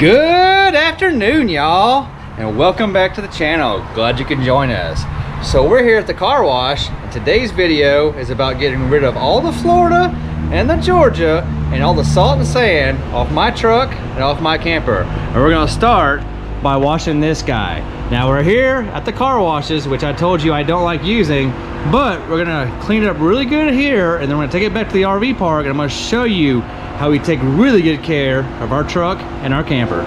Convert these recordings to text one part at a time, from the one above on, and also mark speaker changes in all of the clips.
Speaker 1: Good afternoon, y'all, and welcome back to the channel. Glad you can join us. So we're here at the car wash, and today's video is about getting rid of all the Florida and the Georgia and all the salt and sand off my truck and off my camper. And we're gonna start by washing this guy. Now we're here at the car washes, which I told you I don't like using, but we're gonna clean it up really good here, and then we're gonna take it back to the RV park, and I'm gonna show you how we take really good care of our truck and our camper.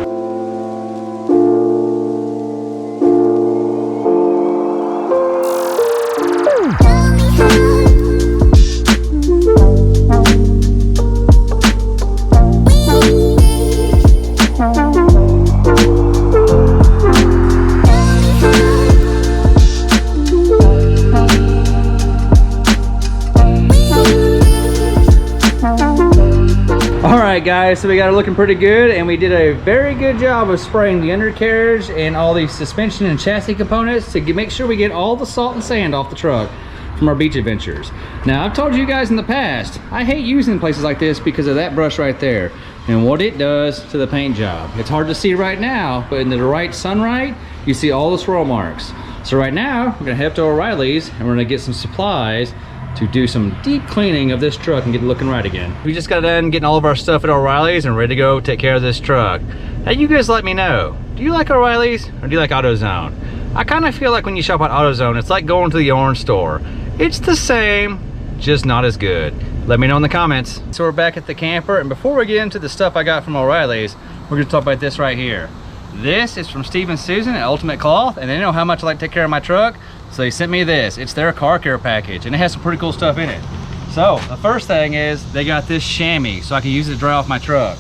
Speaker 1: Alright guys, so we got it looking pretty good, and we did a very good job of spraying the undercarriage and all the suspension and chassis components to make sure we get all the salt and sand off the truck from our beach adventures. Now, I've told you guys in the past, I hate using places like this because of that brush right there and what it does to the paint job. It's hard to see right now, but in the right sunlight, you see all the swirl marks. So right now, we're gonna head up to O'Reilly's and we're gonna get some supplies to do some deep cleaning of this truck and get it looking right again. We just got done getting all of our stuff at O'Reilly's and ready to go take care of this truck. Now you guys let me know, do you like O'Reilly's or do you like AutoZone? I kind of feel like when you shop at AutoZone, it's like going to the orange store. It's the same, just not as good. Let me know in the comments. So we're back at the camper, and before we get into the stuff I got from O'Reilly's, we're gonna talk about this right here. This is from Steve and Susan at Ultimate Cloth, and they know how much I like to take care of my truck. So they sent me this. It's their car care package, and it has some pretty cool stuff in it. So the first thing is they got this chamois so I can use it to dry off my truck.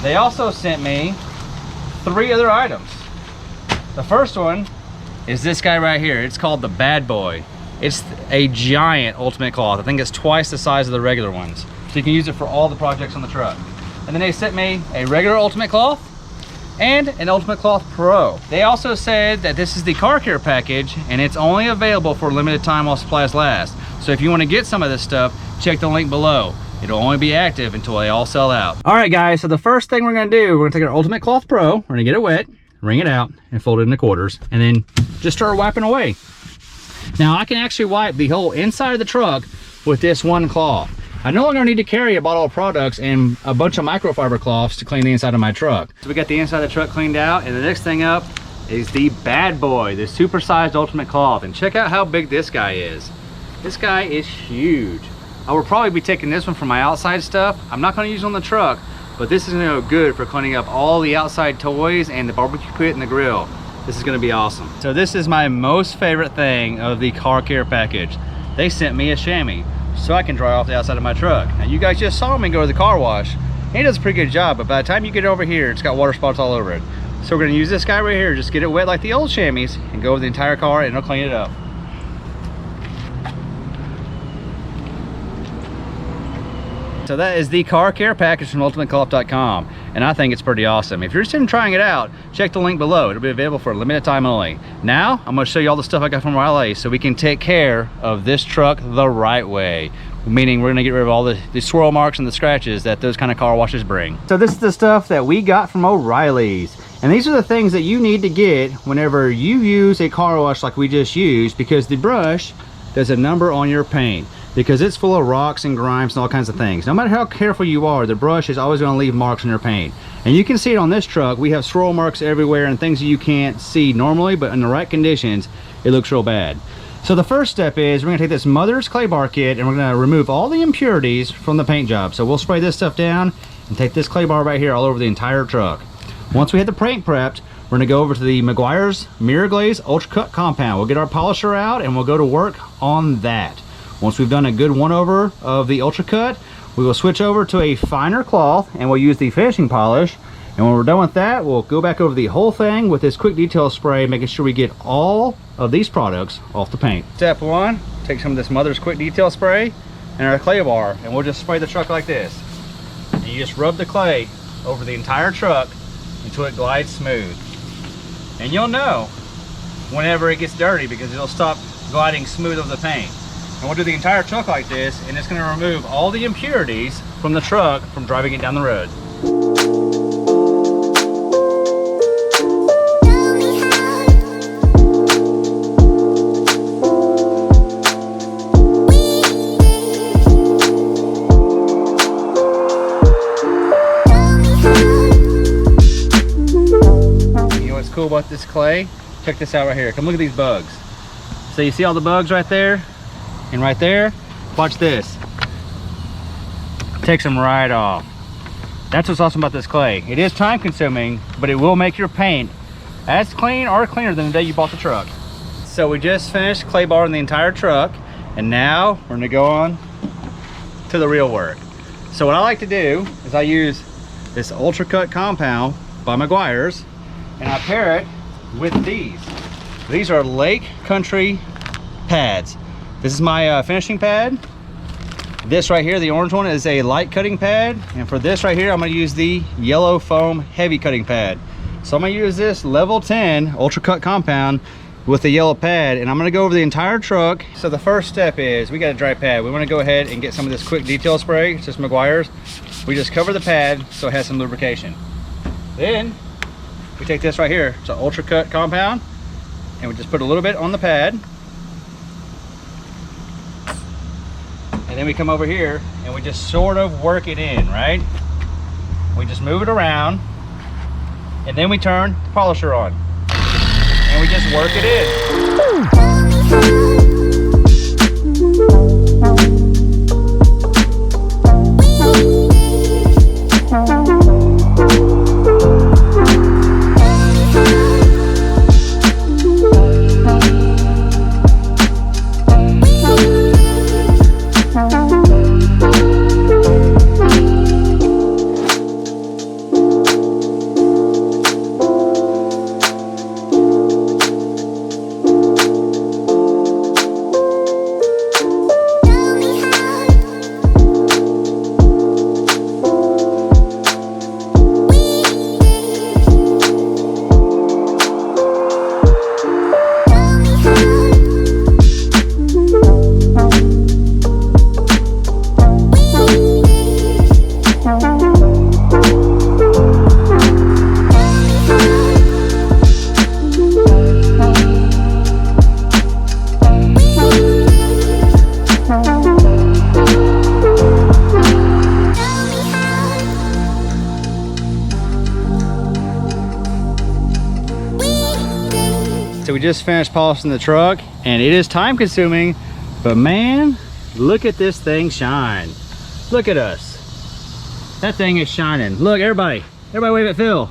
Speaker 1: They also sent me 3 other items. The first one is this guy right here. It's called the Bad Boy. It's a giant Ultimate Cloth. I think it's twice the size of the regular ones. So you can use it for all the projects on the truck. And then they sent me a regular Ultimate Cloth and an Ultimate Cloth Pro. They also said that this is the car care package, and it's only available for a limited time while supplies last. So if you want to get some of this stuff, check the link below. It'll only be active until they all sell out. All right guys, so the first thing we're gonna do, we're gonna take our Ultimate Cloth Pro, we're gonna get it wet, wring it out, and fold it into quarters, and then just start wiping away. Now I can actually wipe the whole inside of the truck with this one cloth. I no longer need to carry a bottle of products and a bunch of microfiber cloths to clean the inside of my truck. So we got the inside of the truck cleaned out, and the next thing up is the Bad Boy, the supersized Ultimate Cloth. And check out how big this guy is. This guy is huge. I will probably be taking this one for my outside stuff. I'm not gonna use it on the truck, but this is gonna go good for cleaning up all the outside toys and the barbecue pit and the grill. This is gonna be awesome. So this is my most favorite thing of the car care package. They sent me a chamois so I can dry off the outside of my truck. Now you guys just saw me go to the car wash. He does a pretty good job, but by the time you get over here, it's got water spots all over it. So we're gonna use this guy right here, just get it wet like the old chamois and go over the entire car, and it'll clean it up. So that is the car care package from ultimatecloth.com, and I think it's pretty awesome. If you're interested in trying it out, check the link below. It'll be available for a limited time only. Now, I'm gonna show you all the stuff I got from O'Reilly's so we can take care of this truck the right way. Meaning we're gonna get rid of all the swirl marks and the scratches that those kind of car washes bring. So this is the stuff that we got from O'Reilly's. And these are the things that you need to get whenever you use a car wash like we just used, because the brush does a number on your paint, because it's full of rocks and grimes and all kinds of things. No matter how careful you are, the brush is always gonna leave marks on your paint. And you can see it on this truck. We have swirl marks everywhere and things that you can't see normally, but in the right conditions, it looks real bad. So the first step is we're gonna take this Mother's Clay Bar kit and we're gonna remove all the impurities from the paint job. So we'll spray this stuff down and take this clay bar right here all over the entire truck. Once we have the paint prepped, we're gonna go over to the Meguiar's Mirror Glaze Ultra Cut Compound. We'll get our polisher out and we'll go to work on that. Once we've done a good one-over of the Ultra Cut, we will switch over to a finer cloth and we'll use the finishing polish. And when we're done with that, we'll go back over the whole thing with this quick detail spray, making sure we get all of these products off the paint. Step 1, take some of this Mother's Quick Detail Spray and our clay bar, and we'll just spray the truck like this. And you just rub the clay over the entire truck until it glides smooth. And you'll know whenever it gets dirty because it'll stop gliding smooth over the paint. And we'll do the entire truck like this, and it's going to remove all the impurities from the truck from driving it down the road. cool about this clay, check this out right here. Come look at these bugs. So you see all the bugs right there and right there? Watch this. Takes them right off. That's what's awesome about this clay. It is time consuming, but it will make your paint as clean or cleaner than the day you bought the truck. So we just finished clay barring the entire truck, and now we're gonna go on to the real work. So what I like to do is I use this Ultra Cut compound by Meguiar's, and I pair it with these. These are Lake Country pads. This is my finishing pad. This right here, the orange one, is a light cutting pad, and for this right here I'm going to use the yellow foam heavy cutting pad. So I'm going to use this level 10 Ultra Cut compound with the yellow pad, and I'm going to go over the entire truck. So the first step is we got a dry pad. We want to go ahead and get some of this quick detail spray. It's just Meguiar's. We just cover the pad so it has some lubrication. Then we take this right here, it's an Ultra Cut compound, and we just put a little bit on the pad. And then we come over here and we just sort of work it in, right? We just move it around, and then we turn the polisher on and we just work it in. So we just finished polishing the truck, and it is time consuming, but man, look at this thing shine. Look at us. That thing is shining. Look, everybody wave at Phil.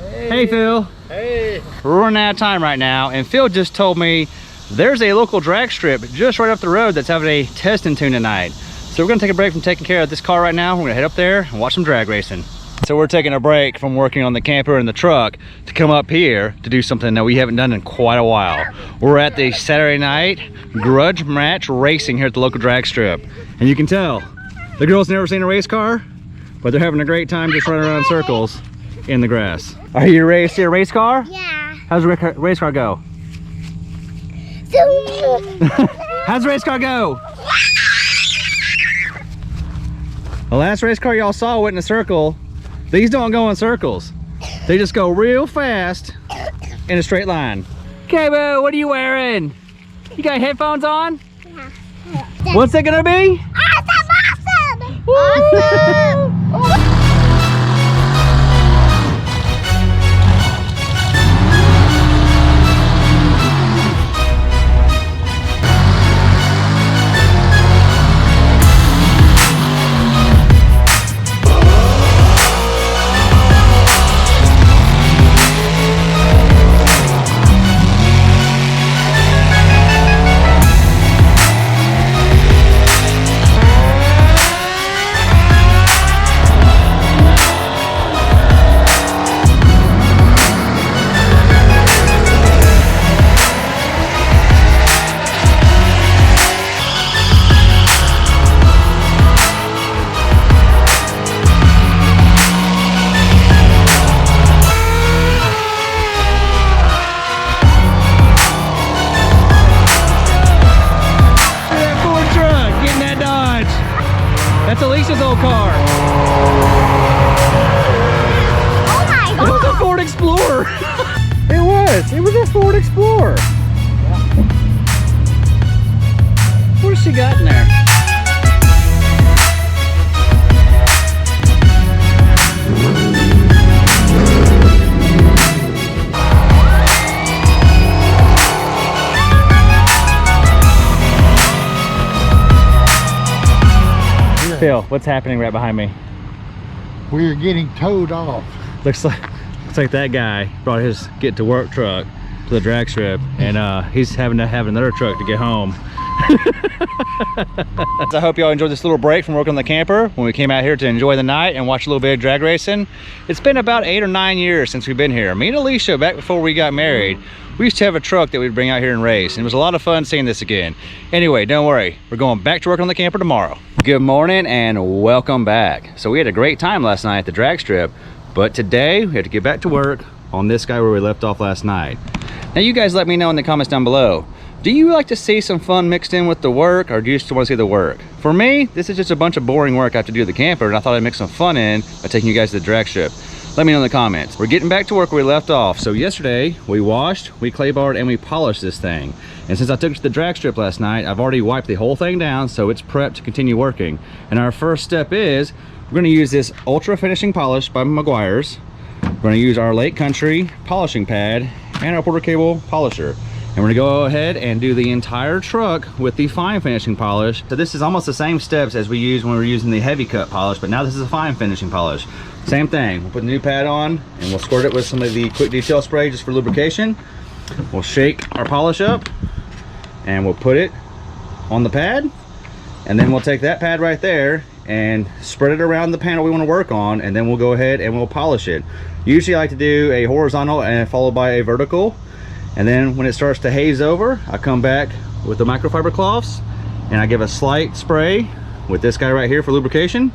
Speaker 1: Hey Phil.
Speaker 2: Hey.
Speaker 1: We're running out of time right now, and Phil just told me there's a local drag strip just right up the road that's having a testing tune tonight. So we're gonna take a break from taking care of this car right now. We're gonna head up there and watch some drag racing. So we're taking a break from working on the camper and the truck to come up here to do something that we haven't done in quite a while. We're at the Saturday night grudge match racing here at the local drag strip. And you can tell, the girls never seen a race car, but they're having a great time just running around in circles in the grass. Are you ready to see a race car?
Speaker 3: Yeah.
Speaker 1: How's the race car go? How's the race car go? The last race car y'all saw went in a circle. These don't go in circles. They just go real fast in a straight line. Okay, boo, what are you wearing? You got headphones on?
Speaker 3: Yeah.
Speaker 1: What's it gonna be?
Speaker 3: Awesome! Awesome! Awesome!
Speaker 1: That's Alicia's old car.
Speaker 3: Oh my god!
Speaker 1: It was a Ford Explorer. It was a Ford Explorer. What has she got in there? Phil, what's happening right behind me?
Speaker 2: We're getting towed off.
Speaker 1: Looks like that guy brought his get to work truck to the drag strip, and he's having to have another truck to get home. So I hope y'all enjoyed this little break from working on the camper when we came out here to enjoy the night and watch a little bit of drag racing. It's been about 8 or 9 years since we've been here. Me and Alicia, back before we got married, we used to have a truck that we'd bring out here and race, and it was a lot of fun seeing this again. Anyway, don't worry, we're going back to work on the camper tomorrow. Good morning and welcome back. So we had a great time last night at the drag strip, but today we have to get back to work on this guy where we left off last night. Now you guys let me know in the comments down below, do you like to see some fun mixed in with the work, or do you just want to see the work? For me, this is just a bunch of boring work I have to do at the camper, and I thought I'd mix some fun in by taking you guys to the drag strip. Let me know in the comments. We're getting back to work where we left off. So yesterday, we washed, we clay barred, and we polished this thing. And since I took it to the drag strip last night, I've already wiped the whole thing down, so it's prepped to continue working. And our first step is, we're gonna use this Ultra Finishing Polish by Meguiar's. We're gonna use our Lake Country polishing pad and our Porter Cable polisher. And we're gonna go ahead and do the entire truck with the fine finishing polish. So this is almost the same steps as we used when we were using the heavy cut polish, but now this is a fine finishing polish. Same thing, we'll put a new pad on and we'll squirt it with some of the quick detail spray just for lubrication. We'll shake our polish up and we'll put it on the pad, and then we'll take that pad right there and spread it around the panel we want to work on, and then we'll go ahead and we'll polish it. Usually I like to do a horizontal and followed by a vertical, and then when it starts to haze over, I come back with the microfiber cloths and I give a slight spray with this guy right here for lubrication,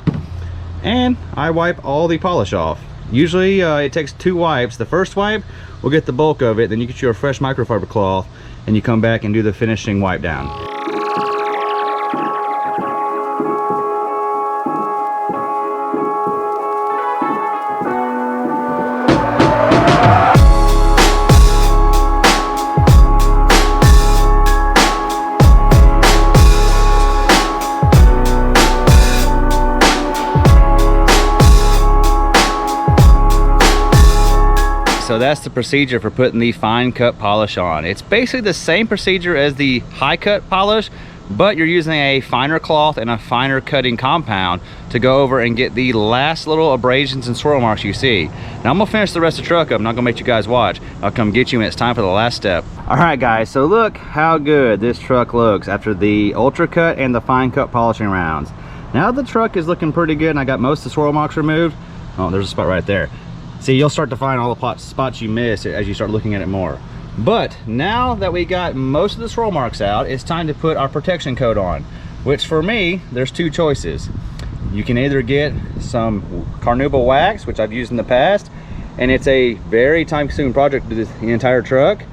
Speaker 1: and I wipe all the polish off. Usually it takes 2 wipes. The first wipe will get the bulk of it, then you get your fresh microfiber cloth and you come back and do the finishing wipe down. So that's the procedure for putting the fine cut polish on. It's basically the same procedure as the high cut polish, but you're using a finer cloth and a finer cutting compound to go over and get the last little abrasions and swirl marks you see. Now I'm gonna finish the rest of the truck up. I'm not gonna make you guys watch. I'll come get you when it's time for the last step. All right guys, so look how good this truck looks after the ultra cut and the fine cut polishing rounds. Now the truck is looking pretty good and I got most of the swirl marks removed. Oh, there's a spot right there. See, you'll start to find all the spots you missed as you start looking at it more. But now that we got most of the swirl marks out, it's time to put our protection coat on, which for me, there's 2 choices. You can either get some carnauba wax, which I've used in the past, and it's a very time-consuming project to do the entire truck,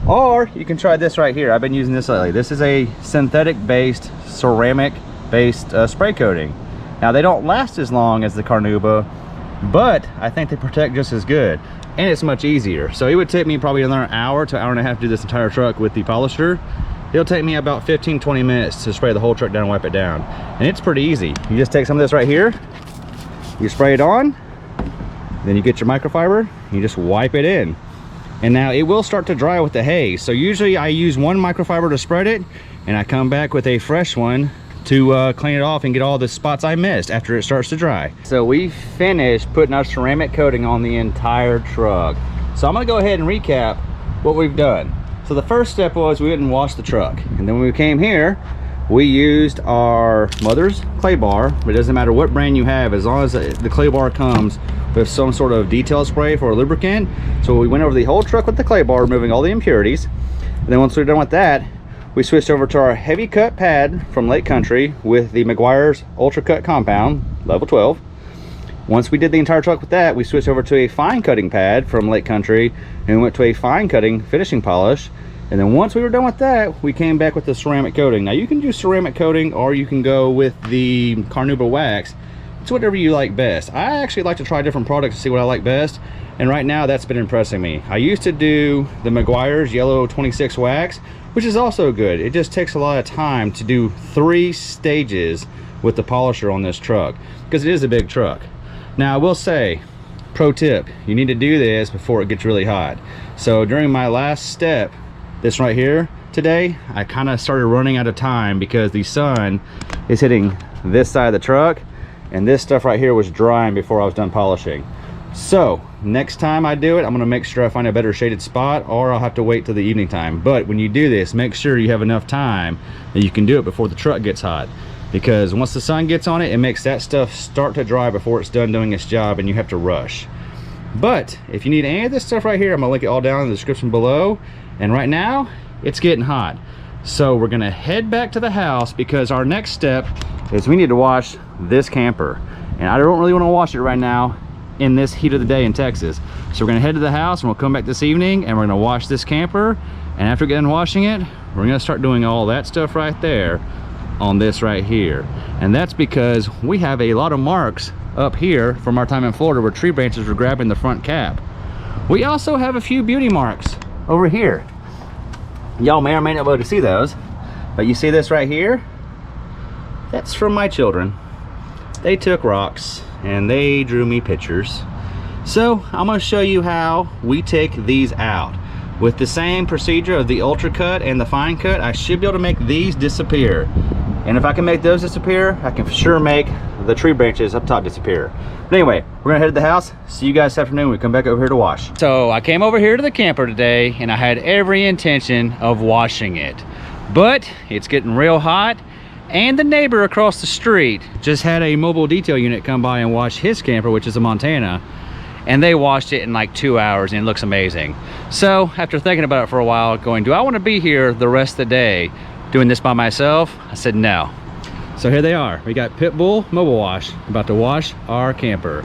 Speaker 1: or you can try this right here. I've been using this lately. This is a synthetic-based, ceramic-based spray coating. Now, they don't last as long as the carnauba, but I think they protect just as good, and it's much easier. So it would take me probably another hour to hour and a half to do this entire truck with the polisher. It'll take me about 15-20 minutes to spray the whole truck down and wipe it down, and it's pretty easy. You just take some of this right here, you spray it on, then you get your microfiber, you just wipe it in, and now it will start to dry with the haze. So usually I use 1 microfiber to spread it, and I come back with a fresh one to clean it off and get all the spots I missed after it starts to dry. So we finished putting our ceramic coating on the entire truck. So I'm gonna go ahead and recap what we've done. So the first step was we went and washed the truck. And then when we came here, we used our mother's clay bar. It doesn't matter what brand you have, as long as the clay bar comes with some sort of detail spray for a lubricant. So we went over the whole truck with the clay bar, removing all the impurities. And then once we're done with that, we switched over to our heavy cut pad from Lake Country with the Meguiar's Ultra Cut Compound, level 12. Once we did the entire truck with that, we switched over to a fine cutting pad from Lake Country and we went to a fine cutting finishing polish. And then once we were done with that, we came back with the ceramic coating. Now you can do ceramic coating or you can go with the carnauba wax. It's whatever you like best. I actually like to try different products to see what I like best. And right now that's been impressing me. I used to do the Meguiar's Yellow 26 wax, which is also good. It just takes a lot of time to do 3 stages with the polisher on this truck because it is a big truck. Now I will say, pro tip, you need to do this before it gets really hot. So during my last step, this right here today, I kind of started running out of time because the sun is hitting this side of the truck, and this stuff right here was drying before I was done polishing. So next time I do it, I'm gonna make sure I find a better shaded spot, or I'll have to wait till the evening time. But when you do this, make sure you have enough time that you can do it before the truck gets hot, because once the sun gets on it, it makes that stuff start to dry before it's done doing its job, and you have to rush. But if you need any of this stuff right here, I'm gonna link it all down in the description below. And right now it's getting hot, so we're gonna head back to the house, because our next step is we need to wash this camper, and I don't really want to wash it right now in this heat of the day in Texas. So we're gonna head to the house, and we'll come back this evening, and we're gonna wash this camper. And after getting washing it, we're gonna start doing all that stuff right there on this right here. And that's because we have a lot of marks up here from our time in Florida where tree branches were grabbing the front cap. We also have a few beauty marks over here. Y'all may or may not be able to see those, but you see this right here? That's from my children. They took rocks and they drew me pictures. So I'm going to show you how we take these out. With the same procedure of the ultra cut and the fine cut, I should be able to make these disappear. And if I can make those disappear, I can for sure make the tree branches up top disappear. But anyway, we're gonna head to the house. See you guys this afternoon when we come back over here to wash. So I came over here to the camper today, and I had every intention of washing it. But it's getting real hot, and the neighbor across the street just had a mobile detail unit come by and wash his camper, which is a Montana, and they washed it in like 2 hours, and it looks amazing. So after thinking about it for a while, going, do I want to be here the rest of the day doing this by myself? I said no. So here they are. We got Pitbull Mobile Wash about to wash our camper.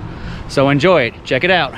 Speaker 1: So enjoy it. Check it out.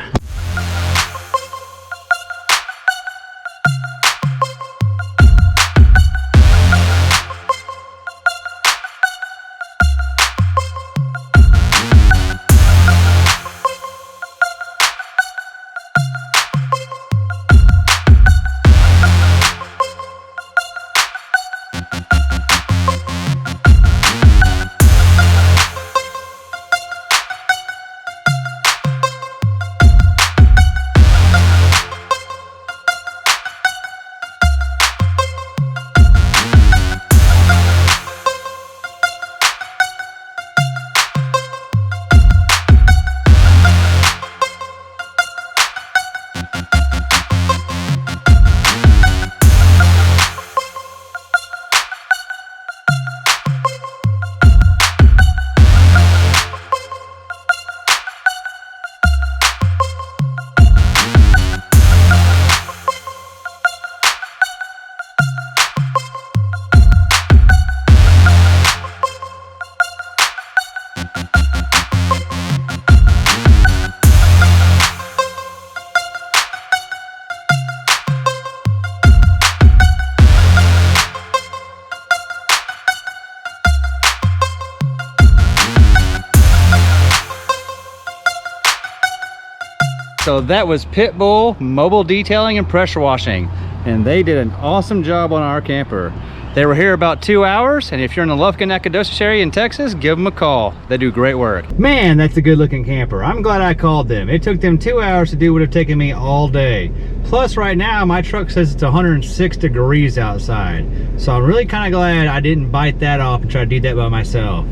Speaker 1: So that was Pitbull Mobile Detailing and Pressure Washing, and they did an awesome job on our camper. They were here about 2 hours, and if you're in the Lufkin, Nacogdoches area in Texas, give them a call. They do great work. Man, that's a good looking camper. I'm glad I called them. It took them 2 hours to do what would have taken me all day. Plus right now, my truck says it's 106 degrees outside. So I'm really kind of glad I didn't bite that off and try to do that by myself.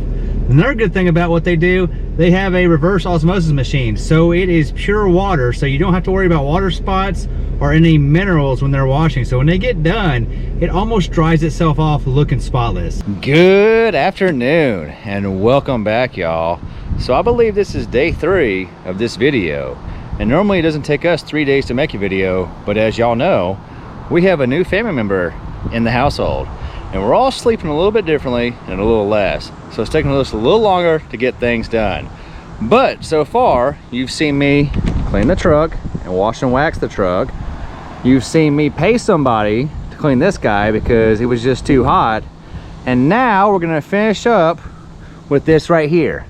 Speaker 1: Another good thing about what they do, they have a reverse osmosis machine, so it is pure water, so you don't have to worry about water spots or any minerals when they're washing. So when they get done, it almost dries itself off looking spotless. Good afternoon and welcome back, y'all. So I believe this is day 3 of this video, and normally it doesn't take us 3 days to make a video, but as y'all know, we have a new family member in the household, and we're all sleeping a little bit differently and a little less. So it's taking us a little longer to get things done. But so far, you've seen me clean the truck and wash and wax the truck. You've seen me pay somebody to clean this guy because it was just too hot. And now we're gonna finish up with this right here,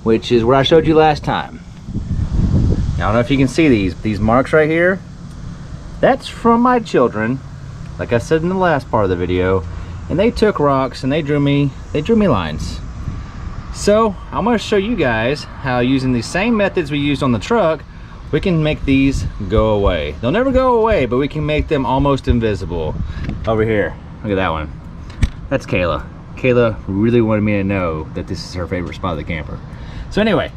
Speaker 1: which is what I showed you last time. Now, I don't know if you can see these marks right here. That's from my children, like I said in the last part of the video. And they took rocks and they drew me lines. So I'm going to show you guys how, using the same methods we used on the truck, we can make these go away. They'll never go away, but we can make them almost invisible. Over here, look at that one. That's Kayla. Kayla really wanted me to know that this is her favorite spot of the camper. So anyway,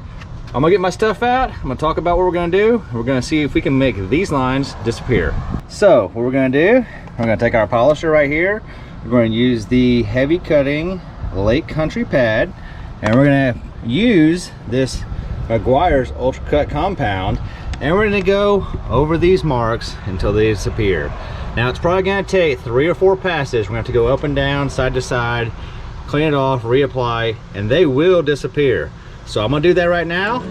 Speaker 1: I'm gonna get my stuff out. I'm gonna talk about what we're gonna do. We're gonna see if we can make these lines disappear. So what we're gonna do, we're gonna take our polisher right here. We're going to use the heavy cutting Lake Country pad, and we're gonna use this Meguiar's Ultra Cut compound, and we're gonna go over these marks until they disappear. Now it's probably gonna take 3 or 4 passes. We're gonna have to go up and down, side to side, clean it off, reapply, and they will disappear. So I'm gonna do that right now.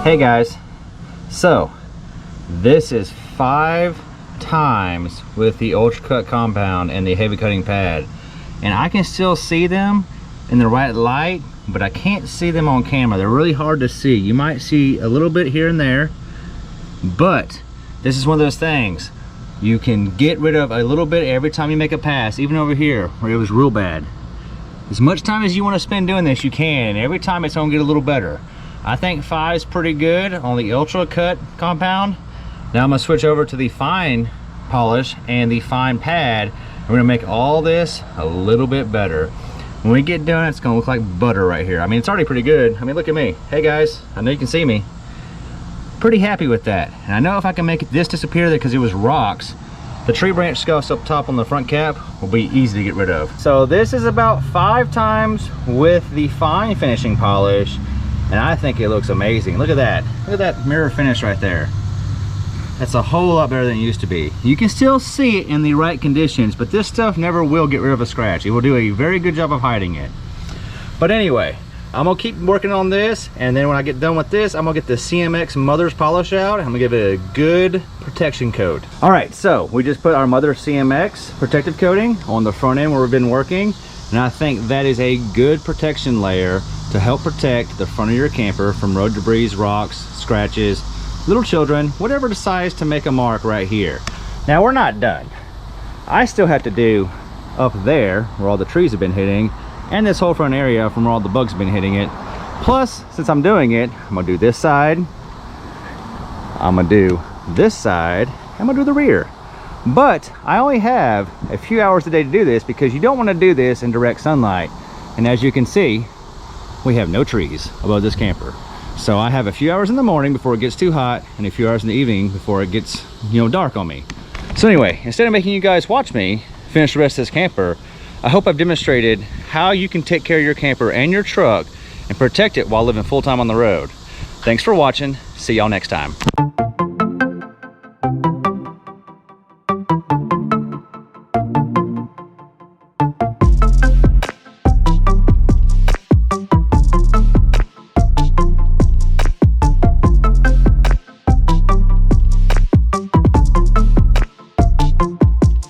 Speaker 1: Hey guys, so this is 5 times with the Ultra Cut compound and the heavy cutting pad, and I can still see them in the right light, but I can't see them on camera. They're really hard to see. You might see a little bit here and there, but this is one of those things you can get rid of a little bit every time you make a pass. Even over here where it was real bad, as much time as you want to spend doing this, you can, and every time it's gonna get a little better. I think 5 is pretty good on the Ultra Cut compound. Now I'm gonna switch over to the fine polish and the fine pad. We're gonna make all this a little bit better. When we get done, it's gonna look like butter right here. I mean, it's already pretty good. I mean, look at me. Hey guys, I know you can see me. Pretty happy with that. And I know if I can make this disappear there because it was rocks, the tree branch scuffs up top on the front cap will be easy to get rid of. So this is about 5 times with the fine finishing polish, and I think it looks amazing. Look at that. Look at that mirror finish right there. That's a whole lot better than it used to be. You can still see it in the right conditions, but this stuff never will get rid of a scratch. It will do a very good job of hiding it. But anyway, I'm gonna keep working on this, and then when I get done with this, I'm gonna get the CMX Mother's polish out. I'm gonna give it a good protection coat. All right, so we just put our Mother CMX protective coating on the front end where we've been working, and I think that is a good protection layer to help protect the front of your camper from road debris, rocks, scratches, little children, whatever decides to make a mark right here. Now we're not done. I still have to do up there where all the trees have been hitting, and this whole front area from where all the bugs have been hitting it. Plus, since I'm doing it, I'm gonna do this side, I'm gonna do this side, I'm gonna do the rear. But I only have a few hours a day to do this because you don't want to do this in direct sunlight. And as you can see, we have no trees above this camper. So I have a few hours in the morning before it gets too hot, and a few hours in the evening before it gets, dark on me. So anyway, instead of making you guys watch me finish the rest of this camper, I hope I've demonstrated how you can take care of your camper and your truck and protect it while living full time on the road. Thanks for watching. See y'all next time.